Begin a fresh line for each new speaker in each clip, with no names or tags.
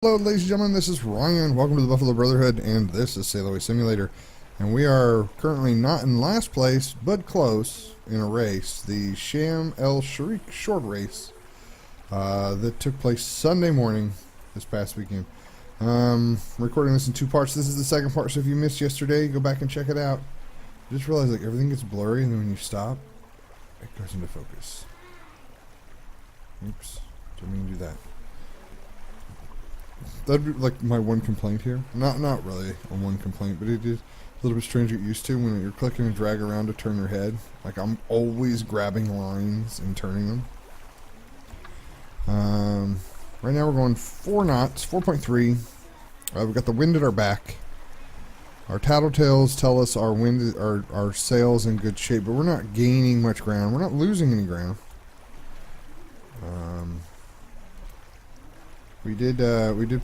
Hello ladies and gentlemen, this is Ryan. Welcome to the Buffalo Brotherhood, and this is Sailaway Simulator. And we are currently not in last place, but close in a race, the Sham El Sharik short race that took place Sunday morning this past weekend. Recording this in two parts. This is the second part, so if you missed yesterday, go back and check it out. I just realized like everything gets blurry, and then when you stop, it goes into focus. Oops, didn't mean to do that. That'd be like my one complaint here. Not really a one complaint, but it is a little bit strange to get used to when you're clicking and drag around to turn your head. Like I'm always grabbing lines and turning them. Right now we're going 4 knots, 4.3. We've got the wind at our back. Our tattletales tell us our wind, our sail's in good shape, but we're not gaining much ground. We're not losing any ground. We did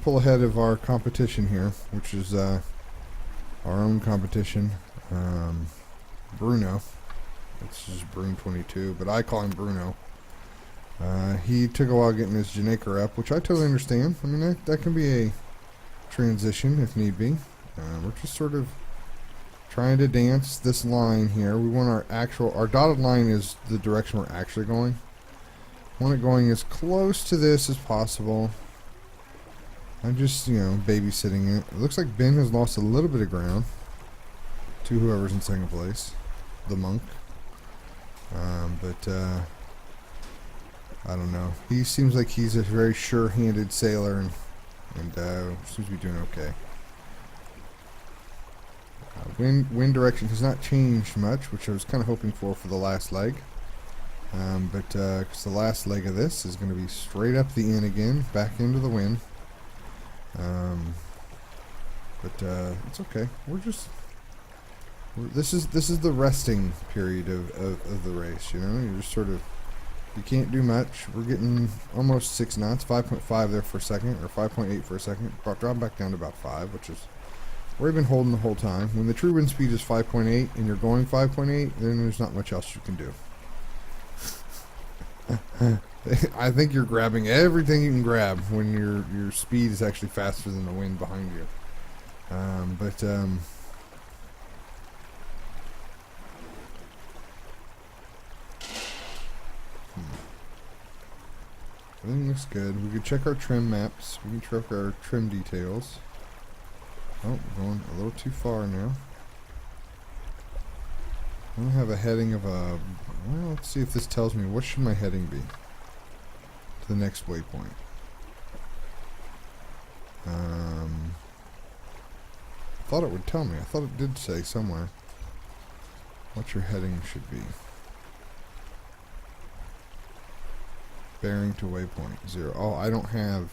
pull ahead of our competition here, which is our own competition, Bruno. It's just Bruno 22, but I call him Bruno. He took a while getting his Janaker up, which I totally understand. I mean, that can be a transition if need be. We're just sort of trying to dance this line here. We want our dotted line is the direction we're actually going. Want it going as close to this as possible. I'm just, babysitting it. It looks like Ben has lost a little bit of ground to whoever's in second place, the monk. But I don't know. He seems like he's a very sure-handed sailor and seems to be doing okay. Wind direction has not changed much, which I was kind of hoping for the last leg. But because the last leg of this is going to be straight up the in again, back into the wind. But it's okay. This is the resting period of the race. You're just sort of, you can't do much. We're getting almost 6 knots, 5.5 there for a second, or 5.8 for a second. Drop back down to about 5, which is where we've been holding the whole time. When the true wind speed is 5.8 and you're going 5.8, then there's not much else you can do. I think you're grabbing everything you can grab when your speed is actually faster than the wind behind you. Everything looks good. We can check our trim maps. We can check our trim details. Oh, going a little too far now. I don't have a heading of a... Well, let's see if this tells me. What should my heading be to the next waypoint? I thought it would tell me. I thought it did say somewhere what your heading should be. Bearing to waypoint 0. Oh, I don't have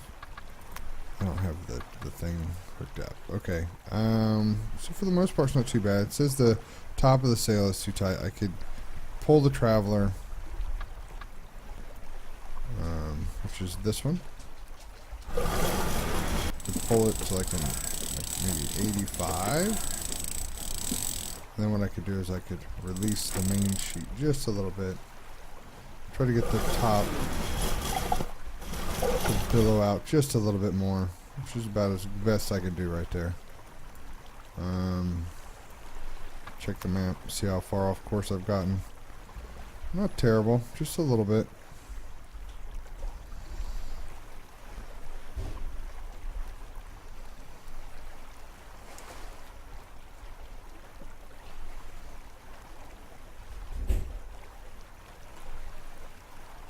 the thing hooked up. Okay. So for the most part, it's not too bad. It says the top of the sail is too tight. I could pull the traveler, which is this one, to pull it to like maybe 85. And then what I could do is I could release the main sheet just a little bit. Try to get the top to billow out just a little bit more, which is about as best I could do right there. Check the map, see how far off course I've gotten. Not terrible, just a little bit.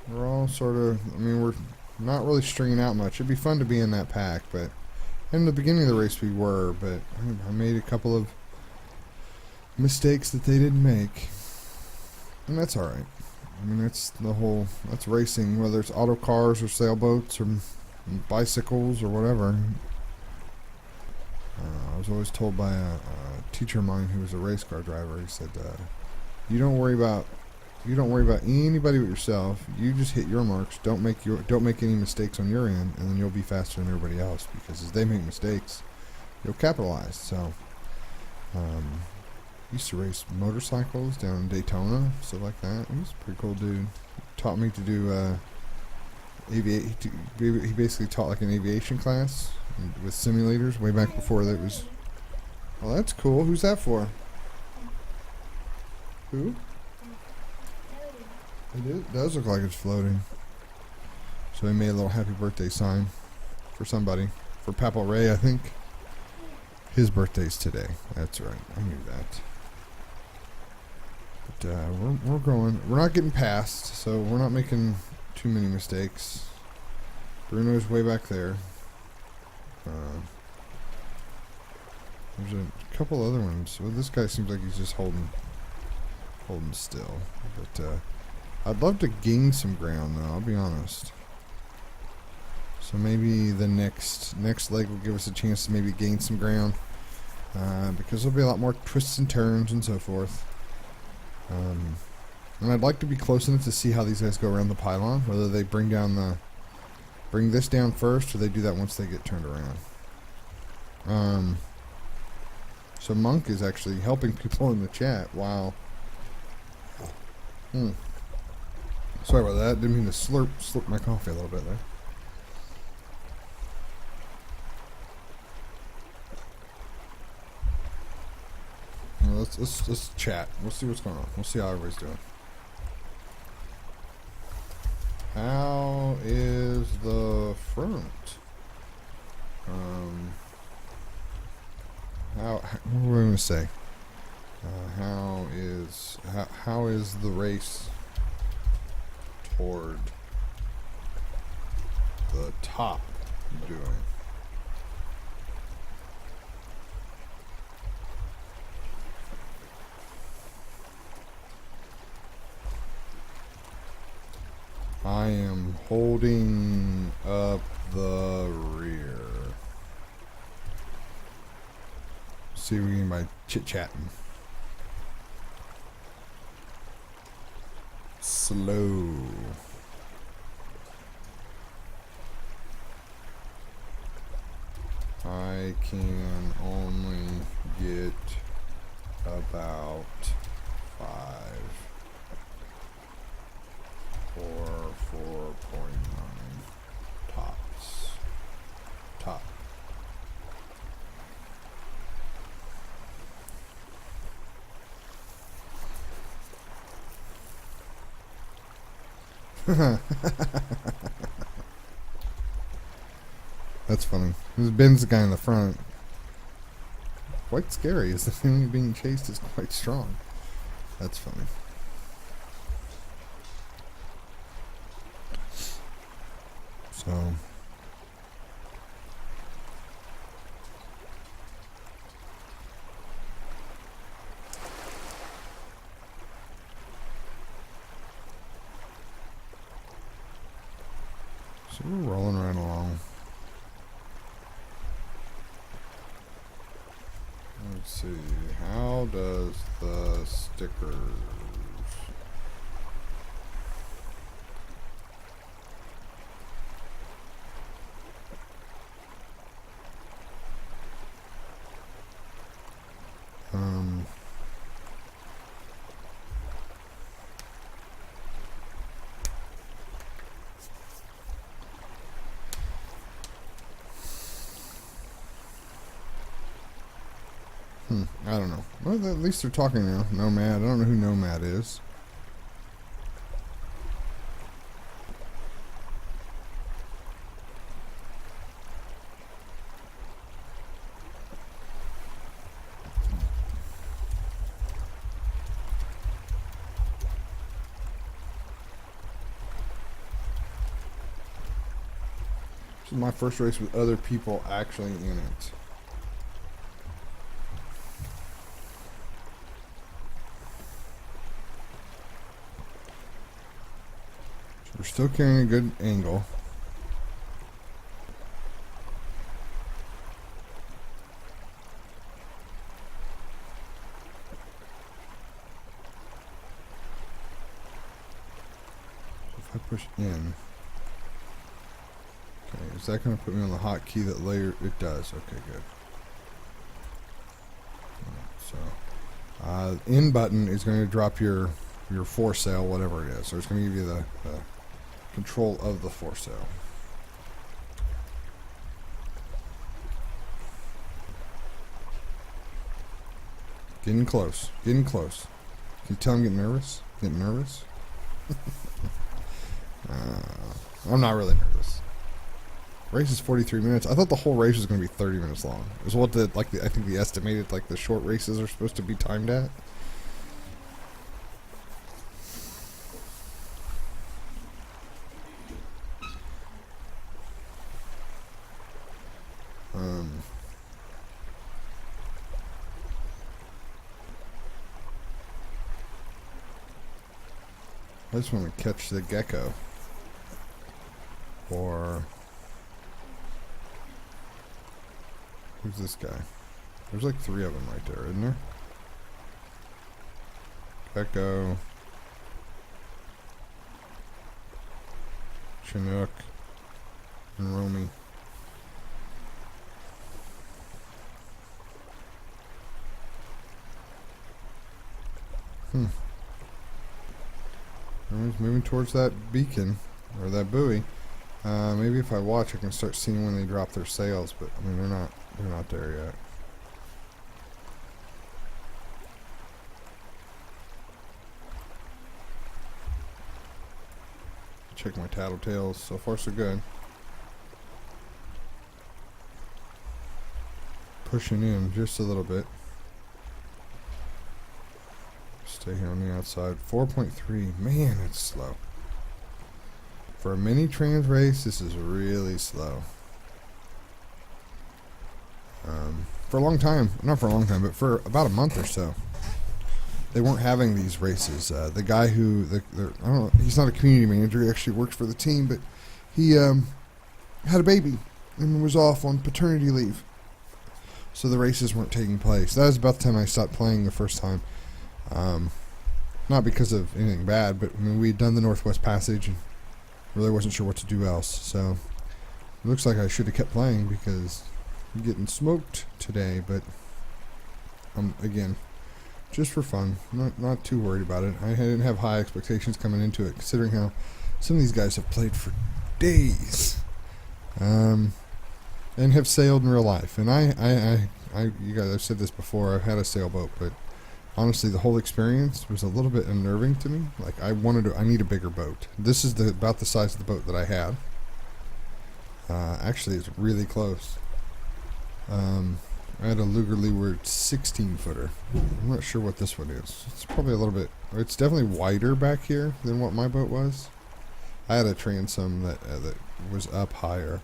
We're all sort of, we're not really stringing out much. It'd be fun to be in that pack, but in the beginning of the race we were, but I made a couple of mistakes that they didn't make. And that's alright. That's racing, whether it's auto cars or sailboats or bicycles or whatever. I was always told by a teacher of mine who was a race car driver, he said, you don't worry about anybody but yourself. You just hit your marks. Don't make any mistakes on your end, and then you'll be faster than everybody else, because as they make mistakes, you'll capitalize. So used to race motorcycles down in Daytona, stuff like that. He was a pretty cool dude. Taught me to do he basically taught like an aviation class with simulators way back before that was. Well, that's cool. Who's that for? Who? It does look like it's floating. So he made a little happy birthday sign for somebody. For Papa Ray, I think. His birthday's today. That's right. I knew that. But we're going. We're not getting past, so we're not making too many mistakes. Bruno's way back there. There's a couple other ones. Well, this guy seems like he's just holding still. But I'd love to gain some ground, though. I'll be honest. So maybe the next leg will give us a chance to maybe gain some ground, because there'll be a lot more twists and turns and so forth. And I'd like to be close enough to see how these guys go around the pylon, whether they bring this down first, or they do that once they get turned around. So Monk is actually helping people in the chat. Wow. Sorry about that. Didn't mean to slurp my coffee a little bit there. Well, let's chat. We'll see what's going on. We'll see how everybody's doing. How is the front? What were we gonna say? How is the race toward the top doing? I am holding up the rear. See what we mean by chit-chatting. Slow. I can only get about 5 or 4.9 tops. Top. That's funny. Ben's the guy in the front. Quite scary. Is the feeling of being chased is quite strong. That's funny. So we're rolling right along. Let's see. How does the stickers? I don't know. Well, at least they're talking now. Nomad. I don't know who Nomad is. This is my first race with other people actually in it. We're still carrying a good angle. If I push in, okay, is that going to put me on the hotkey that layer? It does. Okay, good. So, in button is going to drop your foresail, whatever it is. So it's going to give you the control of the foresail. Getting close. Getting close. Can you tell I'm getting nervous? Getting nervous? I'm not really nervous. Race is 43 minutes. I thought the whole race was going to be 30 minutes long. Is what I think the estimated the short races are supposed to be timed at. I just want to catch the gecko. Or who's this guy? There's like 3 of them right there, isn't there? Gecko, Chinook, and Romy. Everyone's moving towards that beacon, or that buoy. Maybe if I watch, I can start seeing when they drop their sails, but I mean, they're not there yet. Check my tattletales. So far, so good. Pushing in just a little bit. Stay here on the outside. 4.3. Man, it's slow. For a mini trans race, this is really slow. For a long time, not for a long time, but for about a month or so, they weren't having these races. The guy who, I don't know, he's not a community manager. He actually works for the team, but he had a baby and was off on paternity leave. So the races weren't taking place. That was about the time I stopped playing the first time. Not because of anything bad, but I mean, we had done the Northwest Passage and really wasn't sure what to do else. So it looks like I should have kept playing because I'm getting smoked today. But again, just for fun, not too worried about it. I didn't have high expectations coming into it, considering how some of these guys have played for days, and have sailed in real life. And you guys, I've said this before. I've had a sailboat, but honestly, the whole experience was a little bit unnerving to me. Like, I need a bigger boat. This is about the size of the boat that I had. Actually, it's really close. I had a Luger Leeward 16-footer. I'm not sure what this one is. It's probably a little bit, it's definitely wider back here than what my boat was. I had a transom that was up higher.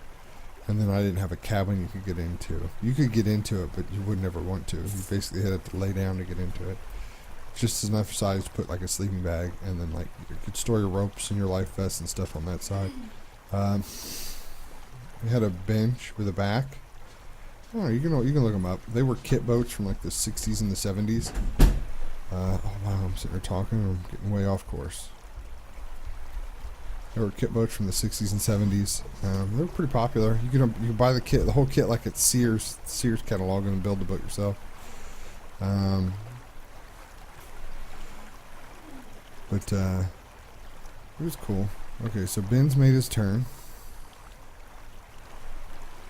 And then I didn't have a cabin you could get into. You could get into it, but you would never want to. You basically had to lay down to get into it. Just enough size to put like a sleeping bag, and then like you could store your ropes and your life vest and stuff on that side. We had a bench with a back. Oh, you can look them up. They were kit boats from like the 60s and the 70s. Oh wow, I'm sitting there talking. I'm getting way off course. They were kit boats from the 60s and 70s. They were pretty popular. You could buy the whole kit like at Sears catalog, and build the boat yourself. But it was cool. Okay, so Ben's made his turn.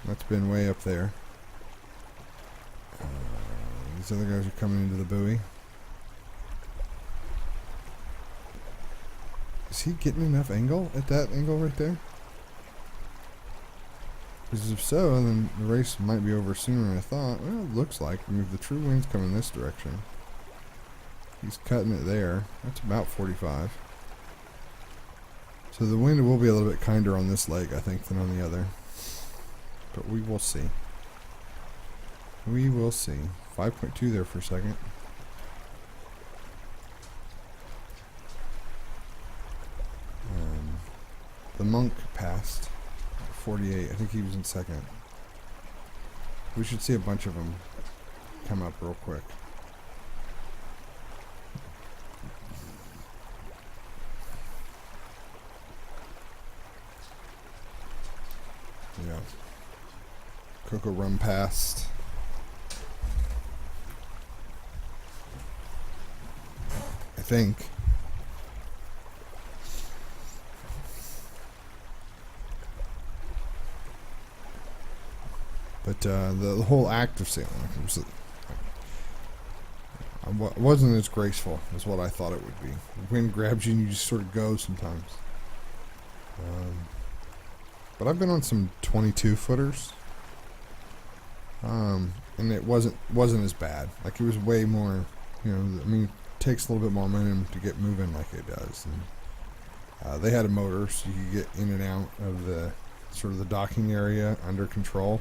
That's Ben way up there. These other guys are coming into the buoy. Is he getting enough angle at that angle right there? Because if so, then the race might be over sooner than I thought. Well, it looks like. I mean, if the true wind's coming this direction, he's cutting it there. That's about 45. So the wind will be a little bit kinder on this leg, I think, than on the other. But we will see. We will see. 5.2 there for a second. The monk passed 48. I think he was in second. We should see a bunch of them come up real quick. Yeah. Cocoa Rum passed. I think. But the whole act of sailing, wasn't as graceful as what I thought it would be. The wind grabs you and you just sort of go sometimes. But I've been on some 22 footers, and it wasn't as bad. Like, it was way more, you know. I mean, it takes a little bit more momentum to get moving like it does. And they had a motor, so you could get in and out of the sort of the docking area under control.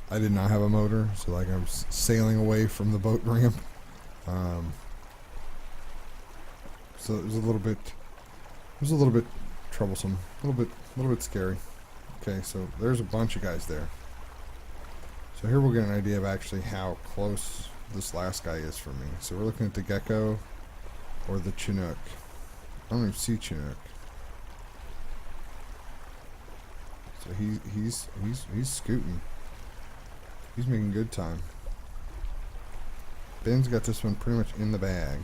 I did not have a motor, so like I was sailing away from the boat ramp. So it was a little bit troublesome, a little bit scary. Okay, so there's a bunch of guys there. So here we'll get an idea of actually how close this last guy is for me. So we're looking at the Gecko or the Chinook. I don't even see Chinook. So he's scooting. He's making good time. Ben's got this one pretty much in the bag.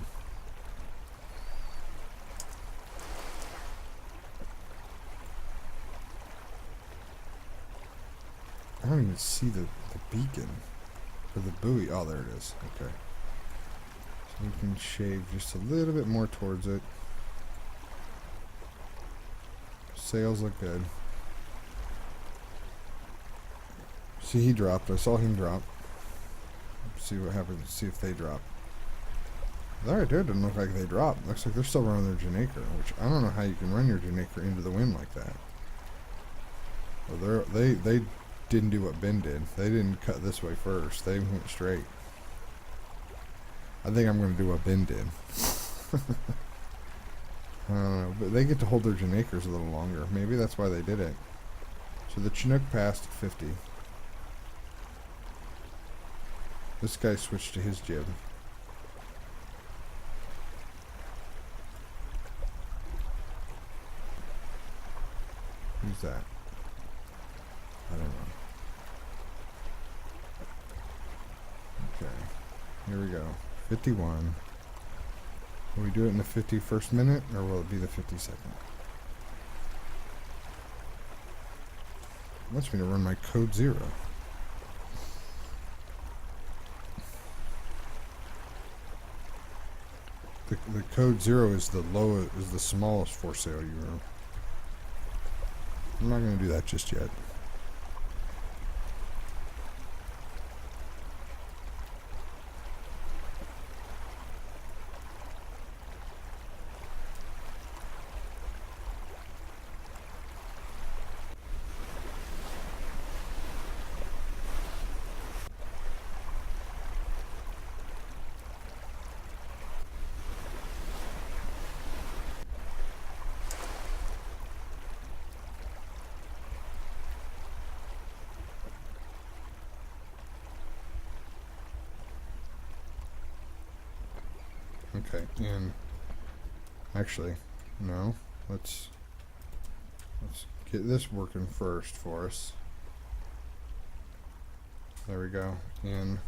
I don't even see the beacon or the buoy. Oh, there it is. Okay. So we can shave just a little bit more towards it. Sails look good. See, he dropped. I saw him drop. See what happens. See if they drop. That right there doesn't look like they dropped. Looks like they're still running their Janaker, which I don't know how you can run your Janaker into the wind like that. Well, they didn't do what Ben did. They didn't cut this way first. They went straight. I think I'm going to do what Ben did. I don't know, but they get to hold their Janakers a little longer. Maybe that's why they did it. So the Chinook passed at 50. This guy switched to his jib. Who's that? I don't know. Okay, here we go. 51. Will we do it in the 51st minute, or will it be the 52nd? It wants me to run my code 0. The code 0 is the smallest foresail you run. I'm not going to do that just yet. Okay, and actually, no, let's get this working first for us. There we go. And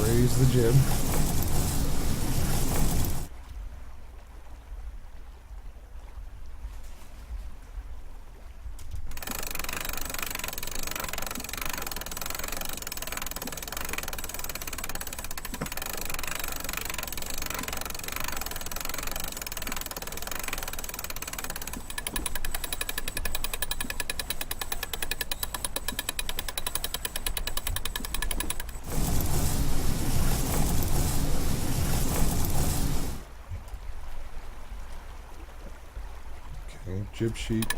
raise the jib. Okay, jib sheet.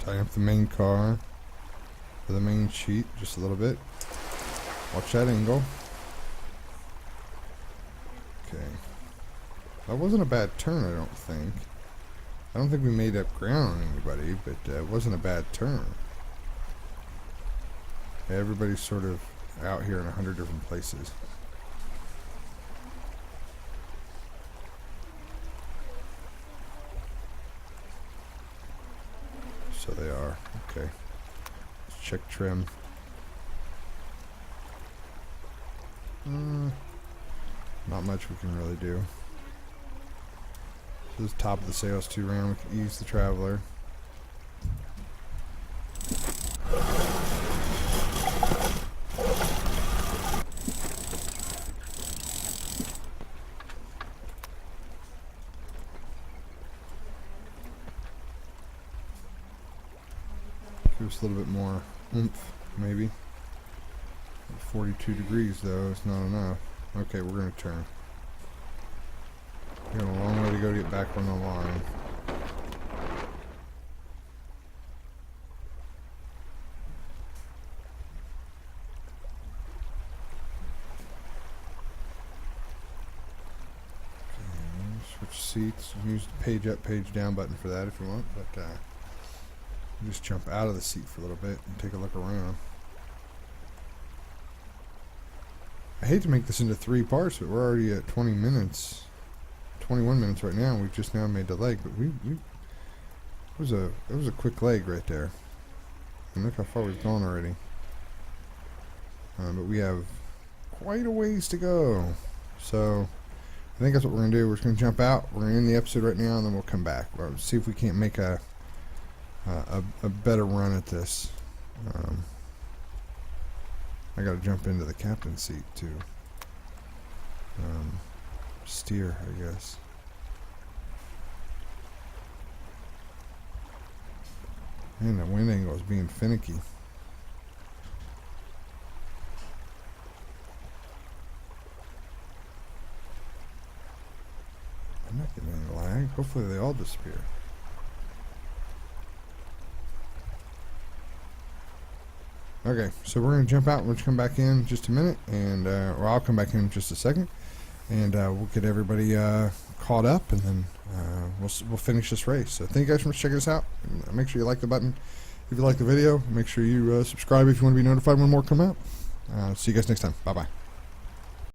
Tie up the main car for the main sheet just a little bit. Watch that angle. Okay. That wasn't a bad turn, I don't think. I don't think we made up ground on anybody, but it wasn't a bad turn. Everybody's sort of out here in 100 different places. So they are. Okay. Let's check trim. Not much we can really do. So this top of the sails too round. We can ease the Traveler. Give us a little bit more oomph, maybe. 42 degrees though, it's not enough. Okay, we're going to turn. We got a long way to go to get back on the line. Okay, switch seats. Use the page up, page down button for that if you want, but just jump out of the seat for a little bit and take a look around. I hate to make this into 3 parts, but we're already at 20 minutes. 21 minutes right now. We've just now made the leg, but it was a quick leg right there. And look how far we've gone already. But we have quite a ways to go. So I think that's what we're gonna do. We're just gonna jump out. We're gonna end the episode right now, and then we'll come back. We'll see if we can't make a better run at this. I gotta jump into the captain's seat to steer, I guess. Man, the wind angle is being finicky. I'm not getting any lag. Hopefully they all disappear. Okay, so we're going to jump out. We'll come back in just a minute, and or I'll come back in just a second, and we'll get everybody caught up, and then we'll finish this race. So thank you guys for checking us out. And make sure you like the button if you like the video. Make sure you subscribe if you want to be notified when more come out. See you guys next time. Bye-bye.